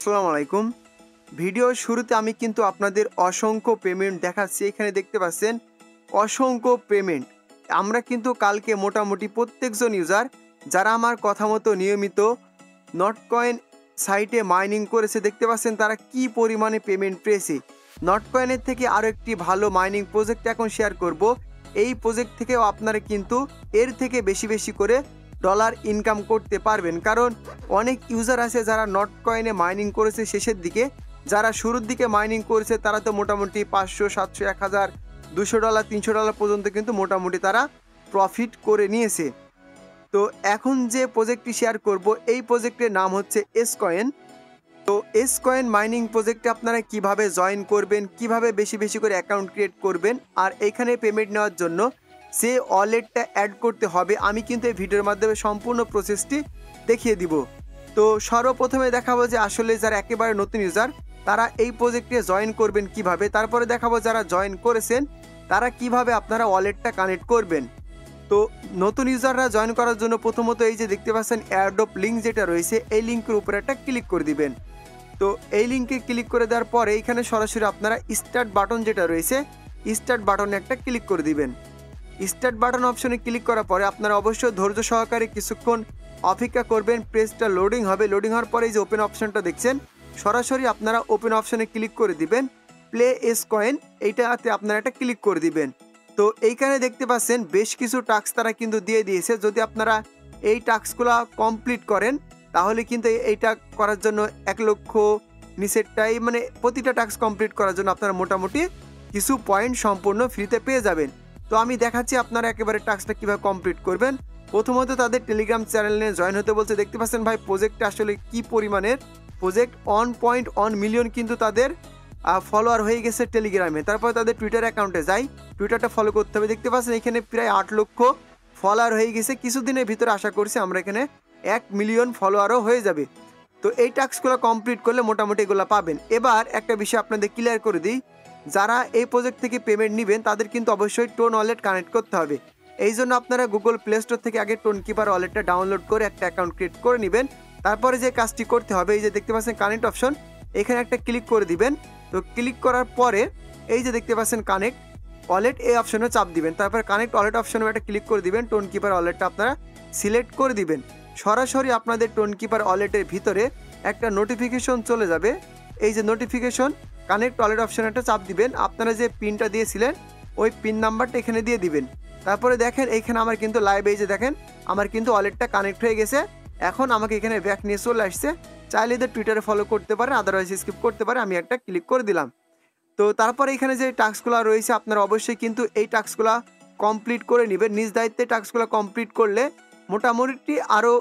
আসসালামু আলাইকুম। ভিডিওর শুরুতে আমি কিন্তু আপনাদের অসংখ্য পেমেন্ট দেখাচ্ছি। এখানে দেখতে পাচ্ছেন অসংখ্য পেমেন্ট। আমরা কিন্তু কালকে মোটামুটি প্রত্যেকজন ইউজার যারা আমার কথা মতো নিয়মিত নটকয়েন সাইটে মাইনিং করেছে দেখতে পাচ্ছেন তারা কি পরিমাণে পেমেন্ট পেয়েছে। নটকয়েনের থেকে আরও একটি ভালো মাইনিং প্রজেক্ট এখন শেয়ার করব। এই প্রজেক্ট থেকেও আপনারা কিন্তু এর থেকে বেশি বেশি করে ডলার ইনকাম করতে পারবেন, কারণ অনেক ইউজার আছে যারা নটকয়েনে মাইনিং করেছে শেষের দিকে, যারা শুরুর দিকে মাইনিং করেছে তারা তো মোটামুটি 500, 700, 1000, $200, $300 পর্যন্ত কিন্তু মোটামুটি তারা প্রফিট করে নিয়েছে। তো এখন যে প্রজেক্টটি শেয়ার করব এই প্রজেক্টের নাম হচ্ছে এসকয়েন। তো এসকয়েন মাইনিং প্রজেক্টে আপনারা কিভাবে জয়েন করবেন, কিভাবে বেশি বেশি করে অ্যাকাউন্ট ক্রিয়েট করবেন, আর এখানে পেমেন্ট নেওয়ার জন্য যে ওয়ালেটটা অ্যাড করতে হবে আমি কিন্তু এই ভিডিওর মাধ্যমে সম্পূর্ণ প্রসেসটি দেখিয়ে দিব। তো সর্বপ্রথমে দেখাবো যে আসলে যারা একেবারে নতুন ইউজার তারা এই প্রজেক্টে জয়েন করবেন কিভাবে, তারপরে দেখাবো যারা জয়েন করেছেন তারা কিভাবে আপনারা ওয়ালেটটা কানেক্ট করবেন। তো নতুন ইউজাররা জয়েন করার জন্য প্রথমত এই যে দেখতে পাচ্ছেন এয়ারড্রপ লিঙ্ক যেটা রয়েছে এই লিঙ্কের উপরে একটা ক্লিক করে দিবেন। তো এই লিঙ্কে ক্লিক করে দেওয়ার পরে এইখানে সরাসরি আপনারা স্টার্ট বাটন যেটা রয়েছে স্টার্ট বাটনে একটা ক্লিক করে দিবেন। স্টার্ট বাটন অপশনে ক্লিক করার পরে আপনারা অবশ্যই ধৈর্য সহকারে কিছুক্ষণ অপেক্ষা করবেন। পেজটা লোডিং হবে, লোডিং হওয়ার পরে এই যে ওপেন অপশনটা দেখছেন সরাসরি আপনারা ওপেন অপশনে ক্লিক করে দিবেন। প্লে এসকয়েন এইটাতে আপনারা একটা ক্লিক করে দিবেন। তো এইখানে দেখতে পাচ্ছেন বেশ কিছু টাস্ক তারা কিন্তু দিয়ে দিয়েছে। যদি আপনারা এই টাস্কগুলো কমপ্লিট করেন তাহলে কিন্তু এইটা করার জন্য 1 লক্ষ নিচেরটাই মানে প্রতিটা টাস্ক কমপ্লিট করার জন্য আপনারা মোটামুটি কিছু পয়েন্ট সম্পূর্ণ ফ্রিতে পেয়ে যাবেন। তো আমি দেখাচ্ছি আপনারা একেবারে টাস্কটা কীভাবে কমপ্লিট করবেন। প্রথমত তাদের টেলিগ্রাম চ্যানেলে জয়েন হতে বলছে। দেখতে পাচ্ছেন ভাই প্রজেক্টটা আসলে কি পরিমাণের প্রজেক্ট, 1.1 মিলিয়ন কিন্তু তাদের ফলোয়ার হয়ে গেছে টেলিগ্রামে। তারপর তাদের টুইটার অ্যাকাউন্টে যাই, টুইটারটা ফলো করতে হবে। দেখতে পাচ্ছেন এখানে প্রায় 8 লক্ষ ফলোয়ার হয়ে গেছে। কিছুদিনের ভিতরে আশা করছি আমরা এখানে 1 মিলিয়ন ফলোয়ারও হয়ে যাবে। তো এই টাস্কগুলো কমপ্লিট করলে মোটামুটি এগুলো পাবেন। এবার একটা বিষয় আপনাদের ক্লিয়ার করে দিই, যারা এই প্রজেক্ট থেকে পেমেন্ট নেবেন তাদের কিন্তু অবশ্যই টোন ওয়ালেট কানেক্ট করতে হবে। এই জন্য আপনারা গুগল প্লে স্টোর থেকে আগে টোন কিপার ওয়ালেটটা ডাউনলোড করে একটা অ্যাকাউন্ট ক্রিয়েট করে নেবেন। তারপরে যে কাজটি করতে হবে এই যে দেখতে পাচ্ছেন কানেক্ট অপশন, এখানে একটা ক্লিক করে দিবেন। তো ক্লিক করার পরে এই যে দেখতে পাচ্ছেন কানেক্ট ওয়ালেট এই অপশনে চাপ দিবেন। তারপর কানেক্ট ওয়ালেট অপশনে একটা ক্লিক করে দিবেন। টোন কিপার ওয়ালেটটা আপনারা সিলেক্ট করে দিবেন। সরাসরি আপনাদের টোন কিপার ওয়ালেটের ভিতরে একটা নোটিফিকেশন চলে যাবে। এই যে নোটিফিকেশন কানেক্ট ওয়ালেট অপশনে একটা চাপ দিবেন। আপনারা যে পিনটা দিয়েছিলেন ওই পিন নাম্বারটা এখানে দিয়ে দিবেন। তারপরে দেখেন এইখানে আমার কিন্তু লাইভ এই যে দেখেন আমার কিন্তু ওয়ালেটটা কানেক্ট হয়ে গেছে। এখন আমাকে এখানে ব্যাক নিয়ে চলে আসছে। চাইলে এদের টুইটারে ফলো করতে পারেন, আদারওয়াইজ স্কিপ করতে পারে। আমি একটা ক্লিক করে দিলাম। তো তারপরে এখানে যে টাস্কগুলো রয়েছে আপনারা অবশ্যই কিন্তু এই টাস্কগুলো কমপ্লিট করে নেবেন। নিজ দায়িত্বে টাস্কগুলো কমপ্লিট করলে মোটামুটি আরও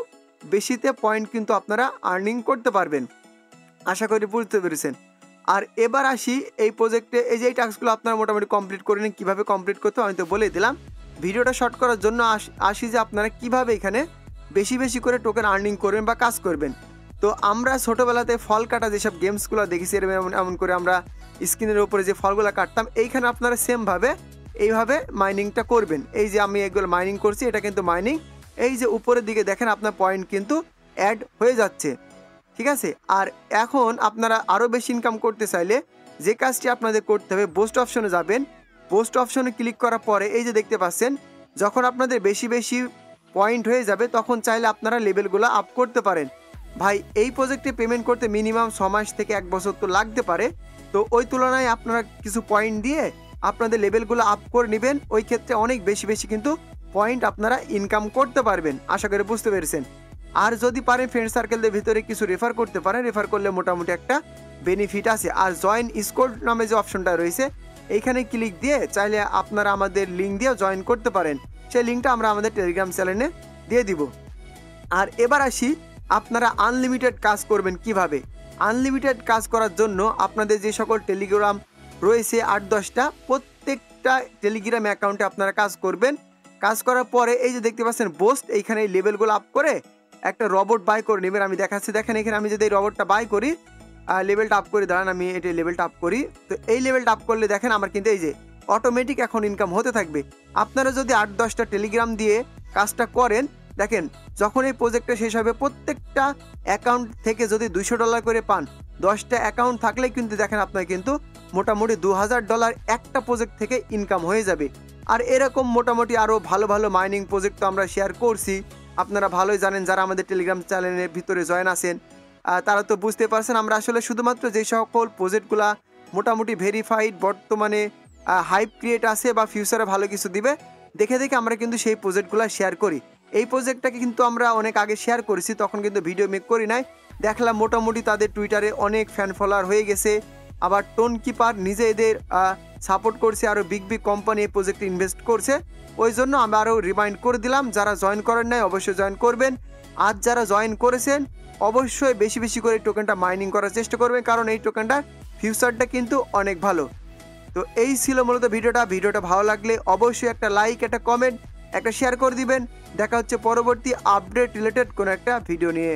বেশিতে পয়েন্ট কিন্তু আপনারা আর্নিং করতে পারবেন। আশা করি বুঝতে পেরেছেন। আর এবার আসি এই প্রজেক্টে এই যে এই টাস্কগুলো আপনারা মোটামুটি কমপ্লিট করে নিন। কীভাবে কমপ্লিট করতে আমি তো বলে দিলাম। ভিডিওটা শর্ট করার জন্য আসি যে আপনারা কিভাবে এখানে বেশি বেশি করে টোকেন আর্নিং করবেন বা কাজ করবেন। তো আমরা ছোটোবেলাতে ফল কাটা যেসব গেমসগুলো দেখেছি এমন করে আমরা স্ক্রিনের উপরে যে ফলগুলো কাটতাম, এইখানে আপনারা সেমভাবে এইভাবে মাইনিংটা করবেন। এই যে আমি এগুলো মাইনিং করছি, এটা কিন্তু মাইনিং। এই যে উপরের দিকে দেখেন আপনার পয়েন্ট কিন্তু অ্যাড হয়ে যাচ্ছে, ঠিক আছে। আর এখন আপনারা আরও বেশি ইনকাম করতে চাইলে যে কাজটি আপনাদের করতে হবে পোস্ট অপশনে যাবেন। পোস্ট অপশনে ক্লিক করার পরে এই যে দেখতে পাচ্ছেন যখন আপনাদের বেশি বেশি পয়েন্ট হয়ে যাবে তখন চাইলে আপনারা লেভেলগুলো আপ করতে পারেন। ভাই এই প্রজেক্টে পেমেন্ট করতে মিনিমাম 6 মাস থেকে 1 বছর তো লাগতে পারে। তো ওই তুলনায় আপনারা কিছু পয়েন্ট দিয়ে আপনাদের লেভেলগুলো আপ করে নেবেন। ওই ক্ষেত্রে অনেক বেশি বেশি কিন্তু পয়েন্ট আপনারা ইনকাম করতে পারবেন। আশা করি বুঝতে পেরেছেন। আর যদি পারেন ফ্রেন্ড সার্কেলদের ভিতরে কিছু রেফার করতে পারেন, রেফার করলে মোটামুটি একটা বেনিফিট আছে। আর জয়েন স্কোয়াড নামে যে অপশনটা রয়েছে এইখানে ক্লিক দিয়ে চাইলে আপনারা আমাদের লিঙ্ক দিয়েও জয়েন করতে পারেন। সেই লিঙ্কটা আমরা আমাদের টেলিগ্রাম চ্যানেলে দিয়ে দিব। আর এবার আসি আপনারা আনলিমিটেড কাজ করবেন কিভাবে। আনলিমিটেড কাজ করার জন্য আপনাদের যে সকল টেলিগ্রাম রয়েছে 8-10টা, প্রত্যেকটা টেলিগ্রাম অ্যাকাউন্টে আপনারা কাজ করবেন। কাজ করার পরে এই যে দেখতে পাচ্ছেন বোস্ট, এইখানে এই লেভেলগুলো আপ করে একটা রবট বাই করে নেবেন। আমি দেখাচ্ছি, দেখেন এখানে আমি যদি এই রবটটা বাই করি, লেভেলটা আপ করে দাঁড়ান, আমি এটা লেভেলটা আপ করি। তো এই লেভেলটা আপ করলে দেখেন আমার কিন্তু এই যে অটোমেটিক এখন ইনকাম হতে থাকবে। আপনারা যদি 8-10টা টেলিগ্রাম দিয়ে কাজটা করেন দেখেন যখন এই প্রজেক্টটা শেষ হবে প্রত্যেকটা অ্যাকাউন্ট থেকে যদি $200 করে পান, 10টা অ্যাকাউন্ট থাকলে কিন্তু দেখেন আপনার কিন্তু মোটামুটি $2000 একটা প্রজেক্ট থেকে ইনকাম হয়ে যাবে। আর এরকম মোটামুটি আরও ভালো ভালো মাইনিং প্রজেক্ট তো আমরা শেয়ার করছি, আপনারা ভালোই জানেন যারা আমাদের টেলিগ্রাম চ্যানেলের ভিতরে জয়েন আছেন তারা তো বুঝতে পারছেন। আমরা আসলে শুধুমাত্র যে সকল প্রজেক্টগুলা মোটামুটি ভেরিফাইড, বর্তমানে হাইপ ক্রিয়েট আছে বা ফিউচারে ভালো কিছু দিবে দেখে দেখে আমরা কিন্তু সেই প্রজেক্টগুলো শেয়ার করি। এই প্রজেক্টটাকে কিন্তু আমরা অনেক আগে শেয়ার করেছি, তখন কিন্তু ভিডিও মেক করি নাই। দেখলাম মোটামুটি তাদের টুইটারে অনেক ফ্যান ফলোয়ার হয়ে গেছে, আবার টোন কিপার নিজে এদের সাপোর্ট করছে, আরও বিগ বিগ কোম্পানি এই প্রজেক্টে ইনভেস্ট করছে। ওই জন্য আমি আরও রিমাইন্ড করে দিলাম, যারা জয়েন করেন নাই অবশ্যই জয়েন করবেন। আজ যারা জয়েন করেছেন অবশ্যই বেশি বেশি করে টোকেনটা মাইনিং করার চেষ্টা করবেন, কারণ এই টোকেনটার ফিউচারটা কিন্তু অনেক ভালো। তো এই ছিল মূলত ভিডিওটা ভালো লাগলে অবশ্যই একটা লাইক, একটা কমেন্ট, একটা শেয়ার করে দিবেন। দেখা হচ্ছে পরবর্তী আপডেট রিলেটেড কোনো একটা ভিডিও নিয়ে।